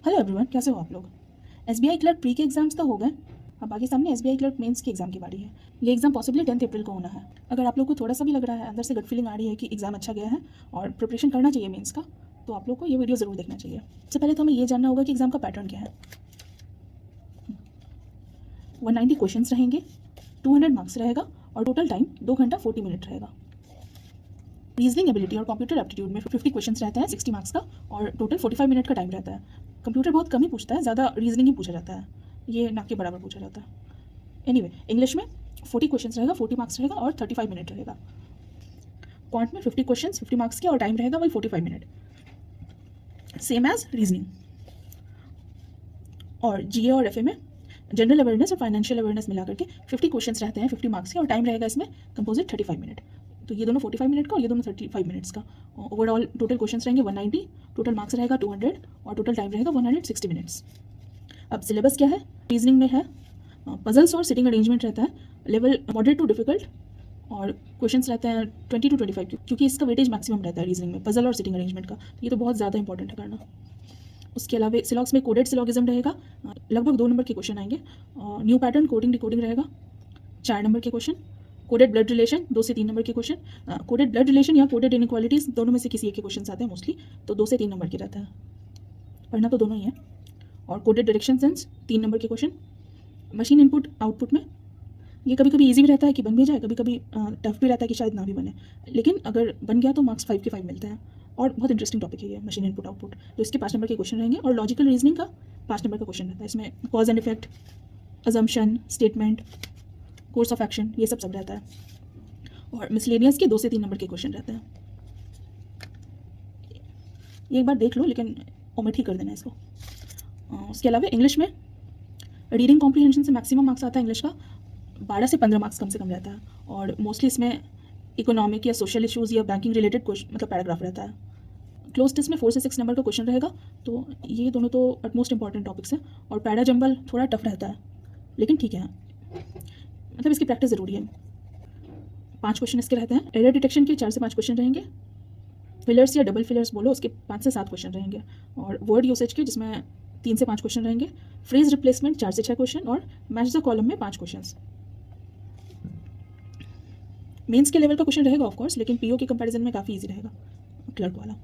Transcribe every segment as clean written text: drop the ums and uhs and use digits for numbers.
Hello everyone, कैसे हो आप लोग। एसबीआई क्लर्क प्री के एग्जाम्स तो हो गए। अब बाकी सामने एसबीआई क्लर्क मेंस के एग्जाम की बारी है। ये एग्जाम पॉसिबली 10 अप्रैल को होना है। अगर आप लोग को थोड़ा सा भी लग रहा है, अंदर से गट फीलिंग आ रही है कि एग्जाम अच्छा गया है और प्रिपरेशन करना चाहिए मेंस का, तो आप लोग को ये वीडियो ज़रूर देखना चाहिए। सबसे पहले तो हमें ये जानना होगा कि एग्जाम का पैटर्न क्या है। 190 क्वेश्चन रहेंगे, 200 मार्क्स रहेगा और टोटल टाइम 2 घंटा 40 मिनट रहेगा। रीजनिंग एबिलिटी और कंप्यूटर एप्टीट्यूड में 50 क्वेश्चन रहते हैं 60 मार्क्स का और टोटल 45 मिनट का टाइम रहता है। कंप्यूटर बहुत कम ही पूछता है, ज़्यादा रीजनिंग ही पूछा जाता है, ये ना के बराबर पूछा जाता है। एनीवे, इंग्लिश में 40 क्वेश्चन रहेगा, 40 मार्क्स रहेगा और 35 मिनट रहेगा। क्वांट में 50 क्वेश्चन 50 मार्क्स के और टाइम रहेगा वही 45 मिनट, सेम एज रीजनिंग। और जीए और एफए में जनरल अवेयरनेस और फाइनेंशियल अवेयरनेस मिला करके 50 क्वेश्चन रहते हैं 50 मार्क्स के और टाइम रहेगा इसमें कंपोजिट 35 मिनट। तो ये दोनों 45 मिनट का और ये दोनों 35 मिनट्स का। ओवरऑल टोटल क्वेश्चंस रहेंगे 190, टोटल मार्क्स रहेगा 200 और टोटल टाइम रहेगा 160 मिनट्स। अब सिलेबस क्या है। रीजनिंग में है पजल्स और सिटिंग अरेंजमेंट रहता है, लेवल मॉडरेट टू डिफिकल्ट, और क्वेश्चंस रहते हैं 20 to 25 क्योंकि इसका वेटेज मैक्सिमम रहता है रीजनिंग में, पजल और सिटिंग अरेंजमेंट का। ये तो बहुत ज़्यादा इंपॉर्टेंट है करना। उसके अलावा सिलॉक्स में कोडेड सिलॉगिज्म रहेगा, लगभग 2 नंबर के क्वेश्चन आएंगे। न्यू पैटर्न कोडिंग डिकोडिंग रहेगा 4 नंबर के क्वेश्चन। कोडेड ब्लड रिलेशन 2 से 3 नंबर के क्वेश्चन। कोडेड ब्लड रिलेशन या कोडेड इनइक्वालिटीज़ दोनों में से किसी एक के क्वेश्चन आते हैं मोस्टली, तो 2 से 3 नंबर के रहता है, पढ़ना तो दोनों ही है। और कोडेड डायरेक्शन सेंस 3 नंबर के क्वेश्चन। मशीन इनपुट आउटपुट में ये कभी कभी ईजी भी रहता है कि बन भी जाए, कभी कभी टफ भी रहता है कि शायद ना भी बने, लेकिन अगर बन गया तो मार्क्स 5 के 5 मिलते हैं। और बहुत इंटरेस्टिंग टॉपिक है ये मशीन इनपुट आउटपुट, तो इसके 5 नंबर के क्वेश्चन रहेंगे। और लॉजिकल रीजनिंग का 5 नंबर का क्वेश्चन रहता है, इसमें cause and effect, assumption, statement, course of action, ये सब रहता है। और मिसलेनियस के 2 से 3 नंबर के क्वेश्चन रहते हैं। ये एक बार देख लो, लेकिन ओमिट ही कर देना इसको। उसके अलावा इंग्लिश में रीडिंग कॉम्प्रीहेंशन से मैक्सिमम मार्क्स आता है इंग्लिश का, 12 से 15 मार्क्स कम से कम रहता है। और मोस्टली इसमें इकोनॉमिक या सोशल इश्यूज़ या बैंकिंग रिलेटेड मतलब पैराग्राफ रहता है। क्लोज टेस्ट में 4 से 6 नंबर का क्वेश्चन रहेगा, तो ये दोनों तो अटमोस्ट इंपॉर्टेंट टॉपिक्स हैं। और पैरा जंबल थोड़ा टफ रहता है, लेकिन ठीक है, मतलब इसकी प्रैक्टिस ज़रूरी है। 5 क्वेश्चन इसके रहते हैं। एरर डिटेक्शन के 4 से 5 क्वेश्चन रहेंगे। फिलर्स या डबल फिलर्स बोलो, उसके 5 से 7 क्वेश्चन रहेंगे। और वर्ड यूसेज के, जिसमें 3 से 5 क्वेश्चन रहेंगे। फ्रेज रिप्लेसमेंट 4 से 6 क्वेश्चन और मैच द कॉलम में 5 क्वेश्चन। मेंस के लेवल का क्वेश्चन रहेगा ऑफकोर्स, लेकिन पीओ के कंपैरिजन में काफ़ी इजी रहेगा क्लर्क वाला।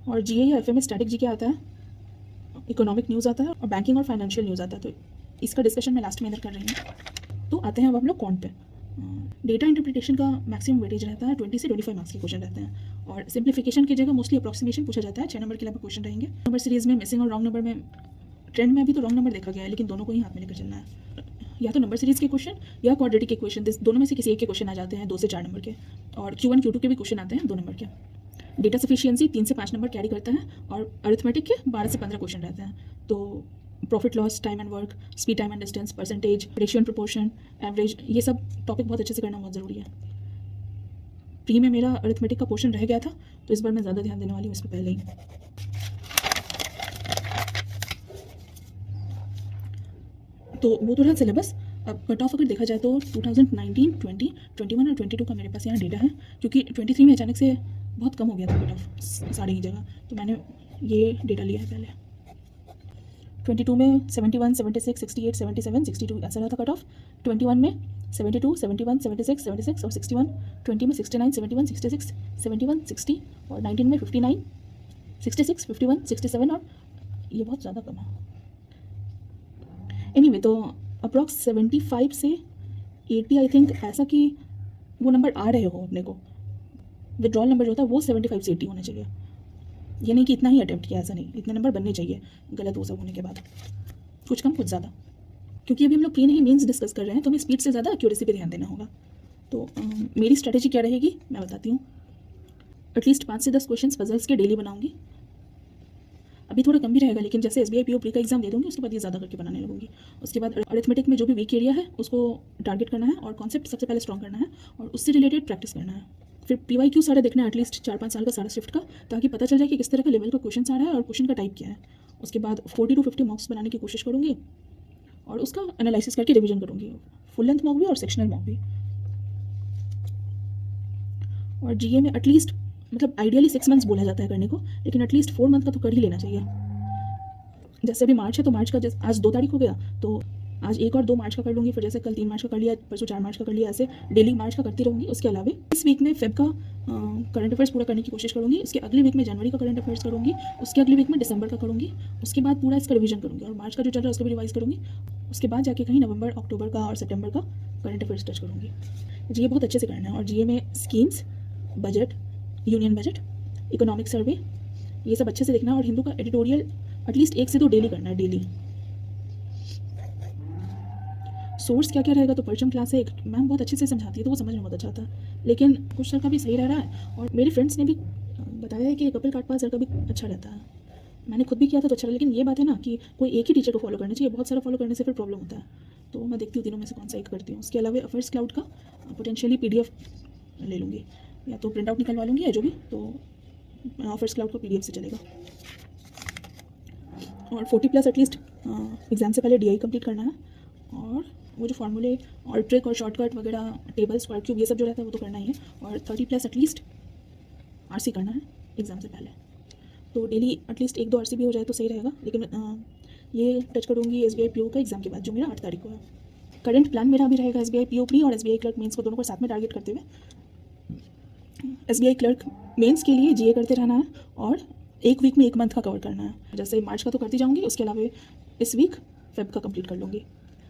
और जीए या एफए में स्टैटिक जीके आता है, इकोनॉमिक न्यूज़ आता है और बैंकिंग और फाइनेंशियल न्यूज़ आता है, तो इसका डिस्कशन मैं लास्ट में इधर कर रही हूँ। तो आते हैं अब हम लोग क्वांट पे। डेटा इंटरप्रिटेशन का मैक्सिमम वेटेज रहता है, 20 से 25 मार्क्स के क्वेश्चन रहते हैं। और सिंप्लीफिकेशन की जगह मोस्टली अप्रॉक्सीमेशन पूछा जाता है। 6 नंबर के लगभग क्वेश्चन रहेंगे। नंबर सीरीज में मिसिंग और रॉन्ग नंबर में ट्रेंड में अभी तो रॉन्ग नंबर देखा गया है, लेकिन दोनों को ही हाथ में लेकर चलना है। या तो नंबर सीरीज के क्वेश्चन या क्वाड्रेटिक के क्वेश्चन, दोनों में से किसी एक के क्वेश्चन आ जाते हैं 2 से 4 नंबर के। और Q1 Q2 के भी क्वेश्चन आते हैं 2 नंबर के। डेटा सफिशिएंसी 3 से 5 नंबर कैरी करता है। और अरिथमेटिक के 12 से 15 क्वेश्चन रहते हैं। तो profit loss, time and work, speed time and distance, percentage, ratio and proportion, average, ये सब टॉपिक बहुत अच्छे से करना बहुत ज़रूरी है। प्री में मेरा अरिथमेटिक का पोर्शन रह गया था, तो इस बार मैं ज़्यादा ध्यान देने वाली हूँ इस पर पहले ही। तो वो तो रहा सिलेबस। अब कट ऑफ अगर देखा जाए तो 2019, 20, 21 और 22 का मेरे पास यहाँ डेटा है, क्योंकि 23 में अचानक से बहुत कम हो गया था कट ऑफ सारी ही जगह, तो मैंने ये डेटा लिया है पहले। 22 में 71, 76, 68, 77, 62 ऐसा रहा था कट ऑफ। 21 में 72, 71, 76, 76 और 61। 20 में 69, 71, 66, 71, 60 और 19 में 59, 66, 51, 67 और ये बहुत ज़्यादा कम है। एनीवे, तो अप्रॉक्स 75 से 80 आई थिंक, ऐसा कि वो नंबर आ रहे हो अपने को। विड्रॉल नंबर जो होता है वो 75 से 80 होना चाहिए। ये नहीं कि इतना ही अटेम्प्ट किया, ऐसा नहीं, इतने नंबर बनने चाहिए गलत वो सब होने के बाद, कुछ कम कुछ ज़्यादा। क्योंकि अभी हम लोग प्री नहीं मेंस डिस्कस कर रहे हैं, तो हमें स्पीड से ज़्यादा एक्यूरेसी पे ध्यान देना होगा। तो मेरी स्ट्रेटेजी क्या रहेगी मैं बताती हूँ। एटलीस्ट 5 से 10 क्वेश्चन पजल्स के डेली बनाऊंगी। अभी थोड़ा कम भी रहेगा, लेकिन जैसे एसबीआई पीओ प्री का एग्जाम दे दूँगी, उसके बाद ये ज़्यादा करके बनाने लगूंगी। उसके बाद अरिथमेटिक में जो भी वीक एरिया है उसको टारगेट करना है और कॉन्सेप्ट सबसे पहले स्ट्रॉन्ग करना है और उससे रिलेटेड प्रैक्टिस करना है। फिर PYQ सारा देखना है, एटलीस्ट 4-5 साल का सारा शिफ्ट का, ताकि पता चल जाए कि किस तरह का लेवल का क्वेश्चन आ रहा है और क्वेश्चन का टाइप क्या है। उसके बाद 40 to 50 मॉक्स बनाने की कोशिश करूँगी और उसका एनालिसिस करके रिवीजन करूँगी, फुल लेंथ मॉक भी और सेक्शनल मॉक भी। और जीए में एटलीस्ट, मतलब आइडियली 6 मंथ्स बोला जाता है करने को, लेकिन एटलीस्ट 4 मंथ का तो कर ही लेना चाहिए। जैसे अभी मार्च है तो मार्च का आज 2 तारीख हो गया, तो आज 1 और 2 मार्च का कर लूँगी, फिर जैसे कल 3 मार्च का कर लिया, परसों 4 मार्च का कर लिया, ऐसे डेली मार्च का करती रहूँगी। उसके अलावा इस वीक में फेब का करंट अफेयर्स पूरा करने की कोशिश करूँगी, उसके अगले वीक में जनवरी का करंट अफेयर्स करूँगी, उसके अगले वीक में दिसंबर का करूँगी, उसके बाद पूरा इसका रिवीजन करूँगी और मार्च का जो चल रहा है उसको भी रिवाइज करूँगी। उसके बाद जाके कहीं नवंबर अक्टूबर का और सितंबर का करंट अफेयर्स टच करूँगी। जीए बहुत अच्छे से करना है और जीए में schemes, budget, union budget, economic survey, ये सब अच्छे से देखना है और हिंदू का एडिटोरियल एटलीस्ट 1 से 2 डेली करना है, डेली। सोर्स क्या क्या रहेगा, तो परचम क्लास है, एक मैम बहुत अच्छे से समझाती है तो वो समझ में बहुत अच्छा आता है, लेकिन कुछ सर का भी सही रह रहा है और मेरे फ्रेंड्स ने भी बताया है कि कपिल काटपाल सर का भी अच्छा रहता है। मैंने खुद भी किया था तो अच्छा, लेकिन ये बात है ना कि कोई एक ही टीचर को फॉलो करना चाहिए, बहुत सारा फॉलो करने से फिर प्रॉब्लम होता है। तो मैं देखती हूँ तीनों में से कौन सा एक करती हूँ। उसके अलावा अफेयर्स क्लाउड का पोटेंशियली PDF ले लूँगी, या तो प्रिंट आउट निकलवा लूँगी या जो भी, तो अफेयर्स क्लाउड को PDF से चलेगा। और 40+ एटलीस्ट एग्ज़ाम से पहले DI कंप्लीट करना है और वो जो फार्मूले और ट्रिक और शॉर्टकट वगैरह, टेबल, स्क्वायर क्यूब, ये सब जो रहता है वो तो करना ही है। और 30+ एटलीस्ट RC करना है एग्ज़ाम से पहले, तो डेली एटलीस्ट 1-2 RC भी हो जाए तो सही रहेगा। लेकिन ये टच करूँगी SBI PO का एग्ज़ाम के बाद, जो मेरा 8 तारीख को है। करंट प्लान मेरा अभी रहेगा SBI PO प्री और SBI क्लर्क मेंस को दोनों को साथ में टारगेट करते हुए SBI क्लर्क मेंस के लिए GA करते रहना है और एक वीक में 1 मंथ का कवर करना है। जैसे मार्च का तो करती जाऊँगी, उसके अलावा इस वीक फेब का कंप्लीट कर लूँगी,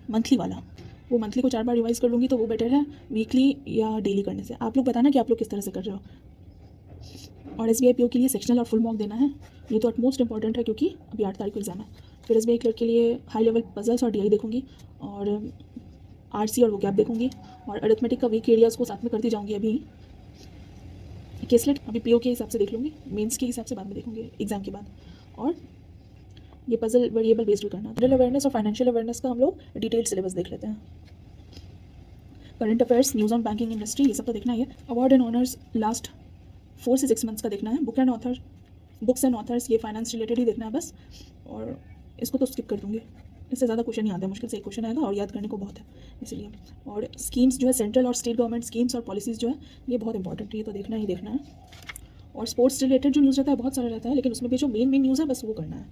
मंथली वाला। वो मंथली को 4 बार रिवाइज़ कर लूँगी तो वो बेटर है वीकली या डेली करने से। आप लोग बताना कि आप लोग किस तरह से कर रहे हो। और SBI PO के लिए सेक्शनल और फुल मॉक देना है, ये तो मोस्ट इंपॉर्टेंट है क्योंकि अभी 8 तारीख को एग्जाम है। फिर SBI क्लर्क के लिए हाई लेवल पजल्स और DI देखूँगी और RC और वोकैब देखूँगी और अरिथमेटिक का वीक एरियाज़ को साथ में करती जाऊँगी। अभी केसलेट अभी PO के हिसाब से देख लूँगी, मेंस के हिसाब से बाद में देखूँगी एग्जाम के बाद। और ये पजल वेरिएबल बेस्ड भी करना है। जनरल अवेयरनेस और फाइनेंशियल अवेयरनेस का हम लोग डिटेल्ड सिलेबस देख लेते हैं। Current affairs, news on banking industry, ये सब तो देखना ही है। अवार्ड एंड ऑनर्स लास्ट 4 से 6 मंथ्स का देखना है। बुक्स एंड ऑथर्स, ये फाइनेंस रिलेटेड ही देखना है बस, और इसको तो स्किप कर दूँगी, इससे ज़्यादा क्वेश्चन नहीं आते हैं, मुश्किल से एक क्वेश्चन आएगा और याद करने को बहुत है इसलिए। और स्कीम्स जो है, सेंट्रल और स्टेट गवर्नमेंट स्कीम्स और पॉलिसीज़ जो है, ये बहुत इंपॉर्टेंट है, ये तो देखना ही देखना है। और स्पोर्ट्स रिलेटेड जो न्यूज़ रहता है बहुत सारा रहता है, लेकिन उसमें भी जो मेन न्यूज़ है बस वो करना है।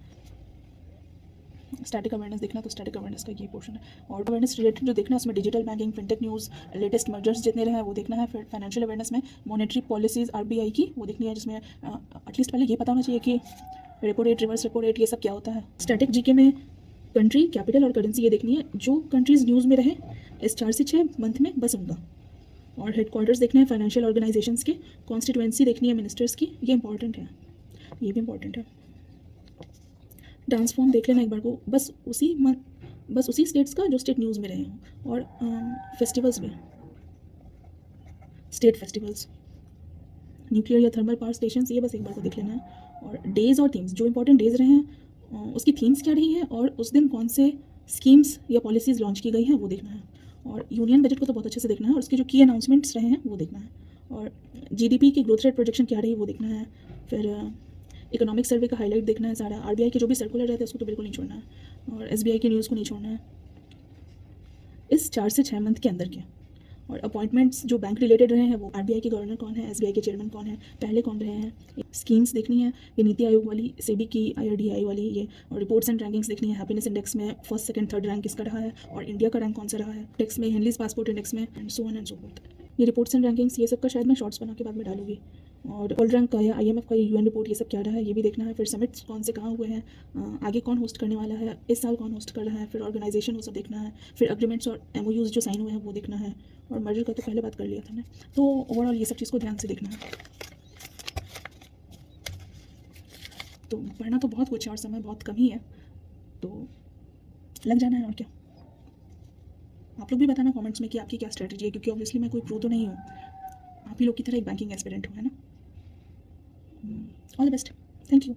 स्टैटिक अवेयरनेस देखना, तो स्टैटिक अवेयरनेस का ये पोर्शन है। और अवेयरनेस रिलेटेड जो देखना है उसमें digital banking, fintech news, latest mergers जितने रहे हैं वो देखना है। फिर फाइनेंशियल अवेयरनेस में मॉनेटरी पॉलिसीज़ RBI की वो देखनी है, जिसमें एटलीस्ट पहले ये पता होना चाहिए कि repo rate, reverse repo rate, ये सब क्या होता है। स्टैटिक GK में कंट्री, कैपिटल और करेंसी ये देखनी है, जो कंट्रीज़ न्यूज़ में रहे इस 4 से 6 मंथ में बस उनका। और हेडक्वार्टर्स देखना है फाइनेंशियल ऑर्गेनाइजेशंस के, कॉन्स्टिट्यूएंसी देखनी है मिनिस्टर्स की, ये इंपॉर्टेंट है, ये भी इंपॉर्टेंट है। डांस फॉर्म देख लेना एक बार को, बस उसी स्टेट्स का जो स्टेट न्यूज़ में रहे हों। और फेस्टिवल्स में, स्टेट फेस्टिवल्स, न्यूक्लियर या थर्मल पावर स्टेशंस, ये बस एक बार को देख लेना है। और डेज़ और थीम्स, जो इंपॉर्टेंट डेज़ रहे हैं उसकी थीम्स क्या रही है और उस दिन कौन से स्कीम्स या पॉलिसीज़ लॉन्च की गई हैं वो देखना है। और यूनियन बजट को तो बहुत अच्छे से देखना है और उसके जो की अनाउंसमेंट्स रहे हैं वो देखना है। और GDP की ग्रोथ रेट प्रोजेक्शन क्या रही है वो देखना है। फिर इकोनॉमिक सर्वे का हाईलाइट देखना है सारा। RBI के जो भी सर्कुलर रहते हैं उसको तो बिल्कुल नहीं छोड़ना है और SBI की न्यूज़ को नहीं छोड़ना है इस 4 से 6 मंथ के अंदर के। और अपॉइंटमेंट्स जो बैंक रिलेटेड रहे हैं वो, RBI के गवर्नर कौन है, SBI के चेयरमैन कौन है, पहले कौन रहे हैं। स्कीम्स देखनी है, ये नीति आयोग वाली, SEBI की, IRDAI वाली ये। और रिपोर्ट्स एंड रैंकिंग्स देखनी है, हैप्पीनेस इंडेक्स में फर्स्ट, सेकंड, थर्ड रैंक किसका रहा है और इंडिया का रैंक कौन सा रहा है, इंडेक्स में, हेनलीज पासपोर्ट इंडेक्स में, and so on and so fourth. ये रिपोर्ट्स एंड रैंकिंग्स ये सब का शायद मैं शॉर्ट्स बना के बाद में डालूंगी। और वर्ल्ड रैंक का या IMF का UN रिपोर्ट, ये सब क्या रहा है ये भी देखना है। फिर समिट्स कौन से कहाँ हुए हैं, आगे कौन होस्ट करने वाला है, इस साल कौन होस्ट कर रहा है, फिर ऑर्गेनाइजेशन वो सब देखना है। फिर एग्रीमेंट्स और MOUs जो साइन हुए हैं वो देखना है। और मर्जर का तो पहले बात कर लिया था मैंने, तो ओवरऑल ये सब चीज़ को ध्यान से देखना है। तो पढ़ना तो बहुत कुछ है और समय बहुत कम ही है, तो लग जाना है और क्या। आप लोग भी बताना कमेंट्स में कि आपकी क्या स्ट्रेटजी है, क्योंकि ऑब्वियसली मैं कोई प्रो तो नहीं हूँ, आप ही लोग की तरह एक बैंकिंग एस्पिरेंट हूँ, है ना। All the best, thank you.